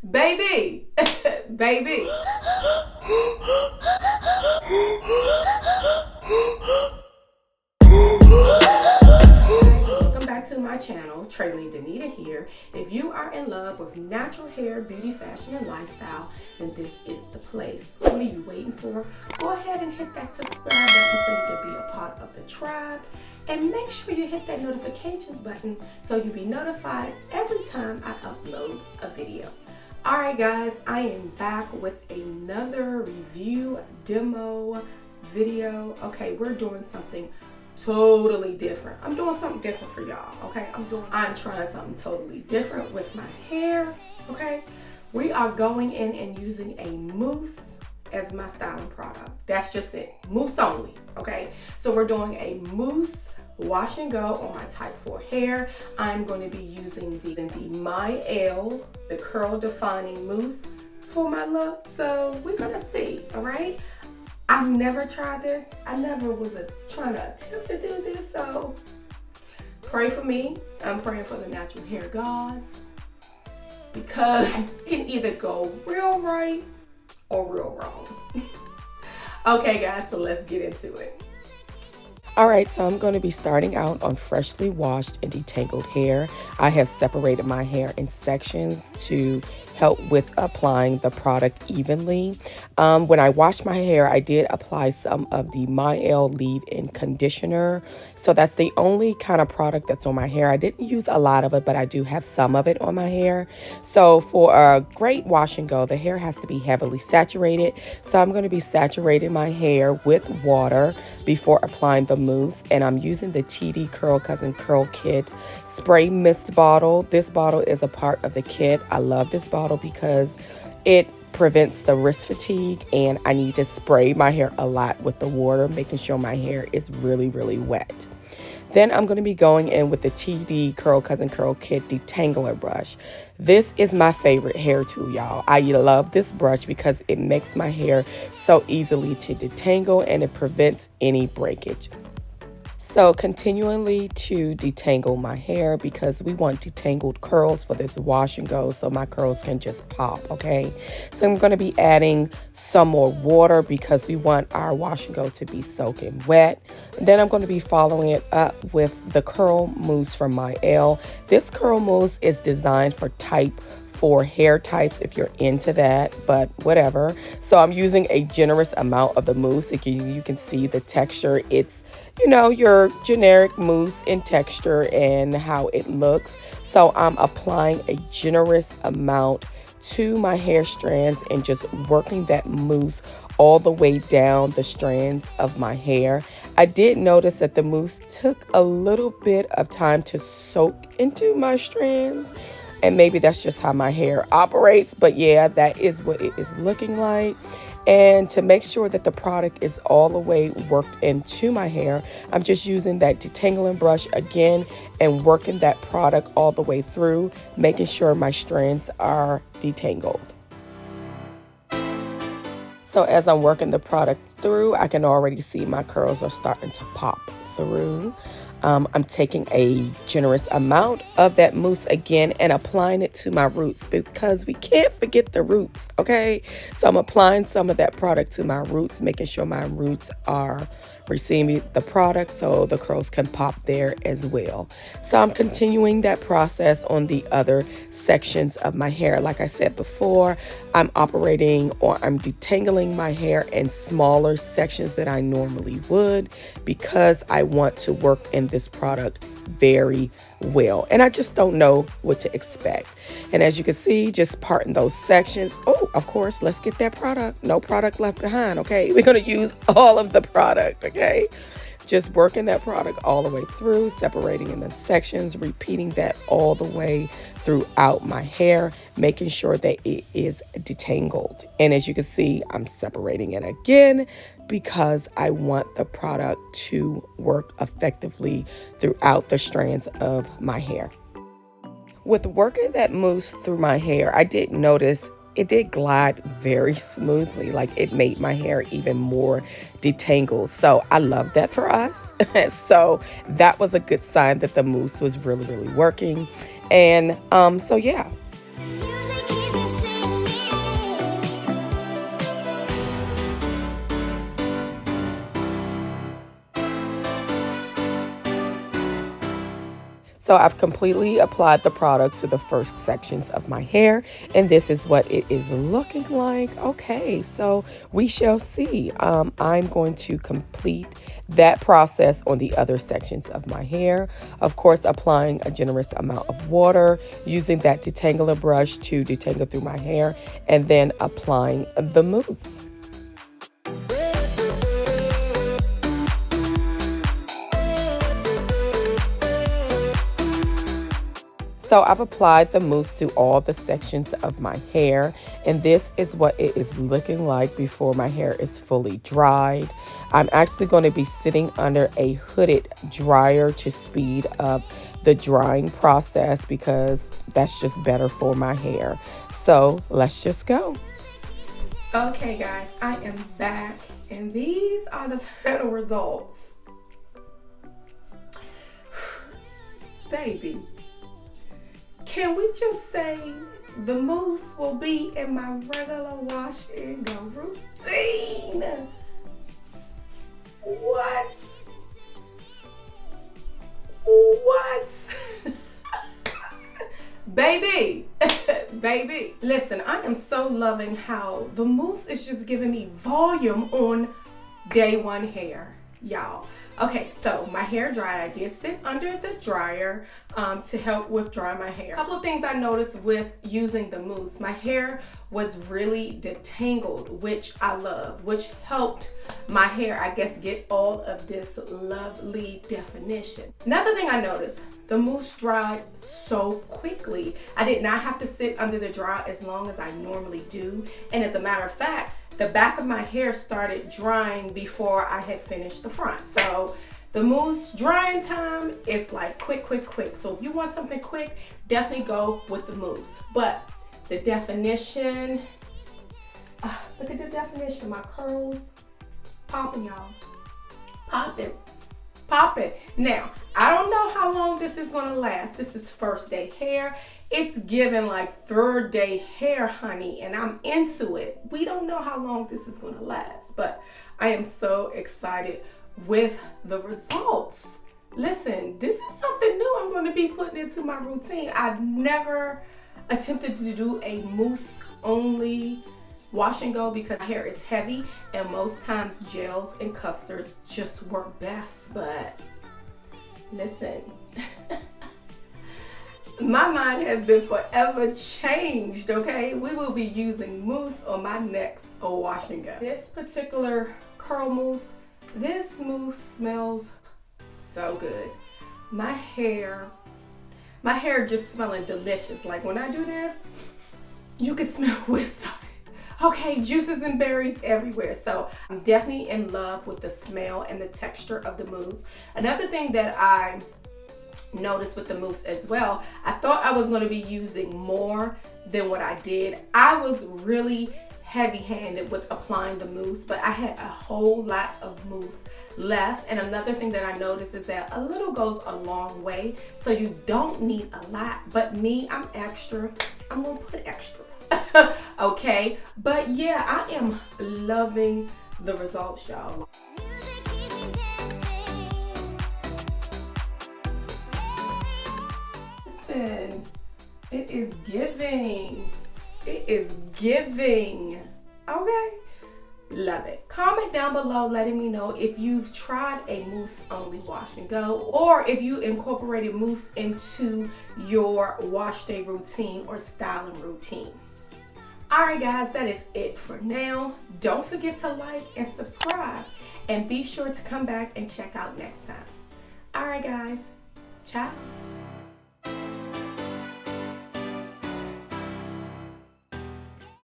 Baby, baby. Welcome back to my channel, Trailing Danita here. If you are in love with natural hair, beauty, fashion, and lifestyle, then this is the place. What are you waiting for? Go ahead and hit that subscribe button so you can be a part of the tribe. And make sure you hit that notifications button so you'll be notified every time I upload a video. Alright guys, I am back with another review demo video. Okay, we're doing something totally different. I'm doing something different for y'all. Okay, I'm trying something totally different with my hair. Okay, we are going in and using a mousse as my styling product. That's just it, mousse only. Okay, so we're doing a mousse wash and go on my type 4 hair. I'm going to be using the Mielle, the curl defining mousse for my look. So we're gonna see. All right, I've never tried this. I never was trying to attempt to do this, so pray for me. I'm praying for the natural hair gods, because it can either go real right or real wrong. Okay guys, so let's get into it. Alright, so I'm going to be starting out on freshly washed and detangled hair. I have separated my hair in sections to help with applying the product evenly. When I washed my hair, I did apply some of the Mielle leave-in conditioner. So that's the only kind of product that's on my hair. I didn't use a lot of it, but I do have some of it on my hair. So for a great wash and go, the hair has to be heavily saturated. So I'm going to be saturating my hair with water before applying the mousse, and I'm using the TD Curl Cousin Curl Kit spray mist bottle. This bottle is a part of the kit. I love this bottle because it prevents the wrist fatigue, and I need to spray my hair a lot with the water, making sure my hair is really wet. Then I'm going to be going in with the TD Curl Cousin Curl Kit detangler brush. This is my favorite hair tool, y'all. I love this brush because it makes my hair so easily to detangle, and it prevents any breakage. So continually to detangle my hair, because we want detangled curls for this wash and go so my curls can just pop, okay? So I'm going to be adding some more water because we want our wash and go to be soaking wet. And then I'm going to be following it up with the curl mousse from Mielle. This curl mousse is designed for type 4 hair types if you're into that, but whatever. So I'm using a generous amount of the mousse. You can see the texture. It's, you know, your generic mousse in texture and how it looks. So I'm applying a generous amount to my hair strands and just working that mousse all the way down the strands of my hair. I did notice that the mousse took a little bit of time to soak into my strands, and maybe that's just how my hair operates, but yeah, that is what it is looking like. And to make sure that the product is all the way worked into my hair, I'm just using that detangling brush again and working that product all the way through, making sure my strands are detangled. So as I'm working the product through, I can already see my curls are starting to pop through. I'm taking a generous amount of that mousse again and applying it to my roots, because we can't forget the roots, okay? So I'm applying some of that product to my roots, making sure my roots are receiving the product so the curls can pop there as well. So I'm continuing that process on the other sections of my hair. Like I said before, I'm detangling my hair in smaller sections than I normally would, because I want to work in this product very well, and I just don't know what to expect. And as you can see, just parting those sections. Oh, of course, let's get that product. No product left behind, okay? We're going to use all of the product, okay? Just working that product all the way through, separating in the sections, repeating that all the way throughout my hair, making sure that it is detangled. And as you can see, I'm separating it again because I want the product to work effectively throughout the strands of my hair. With working that mousse through my hair, I did notice it did glide very smoothly. Like, it made my hair even more detangled. So I love that for us. So that was a good sign that the mousse was really working. And so yeah. Music keeps us singing. So I've completely applied the product to the first sections of my hair, and this is what it is looking like. Okay, so we shall see. I'm going to complete that process on the other sections of my hair. Of course, applying a generous amount of water, using that detangler brush to detangle through my hair, and then applying the mousse. So I've applied the mousse to all the sections of my hair, and this is what it is looking like before my hair is fully dried. I'm actually going to be sitting under a hooded dryer to speed up the drying process because that's just better for my hair. So let's just go. Okay guys, I am back, and these are the final results. Baby, can we just say the mousse will be in my regular wash and go routine? What? Baby, baby, listen, I am so loving how the mousse is just giving me volume on day one hair, y'all. Okay, so my hair dried. I did sit under the dryer to help with dry my hair. A couple of things I noticed with using the mousse. My hair was really detangled, which I love, which helped my hair, I guess, get all of this lovely definition. Another thing I noticed, the mousse dried so quickly. I did not have to sit under the dryer as long as I normally do. And as a matter of fact, the back of my hair started drying before I had finished the front. So the mousse drying time is like quick. So if you want something quick, definitely go with the mousse. But the definition, look at the definition. My curls popping, y'all. Popping. Now, I don't know how long this is gonna last. This is first day hair. It's giving like third day hair, honey, and I'm into it. We don't know how long this is gonna last, but I am so excited with the results. Listen, this is something new I'm gonna be putting into my routine. I've never attempted to do a mousse only wash and go because my hair is heavy, and most times gels and custards just work best. But listen, my mind has been forever changed, okay? We will be using mousse on my next wash and go. This particular curl mousse, this mousse smells so good. My hair just smelling delicious. Like when I do this, you can smell whiffs of it. Okay, juices and berries everywhere. So I'm definitely in love with the smell and the texture of the mousse. Another thing that I noticed with the mousse as well, I thought I was going to be using more than what I did. I was really heavy-handed with applying the mousse, but I had a whole lot of mousse left. And another thing that I noticed is that a little goes a long way, so you don't need a lot. But me, I'm extra. I'm gonna put extra. Okay, but yeah, I am loving the results, y'all. Listen, it is giving. It is giving. Okay, love it. Comment down below letting me know if you've tried a mousse only wash and go, or if you incorporated mousse into your wash day routine or styling routine. Alright guys, that is it for now. Don't forget to like and subscribe, and be sure to come back and check out next time. Alright guys, ciao.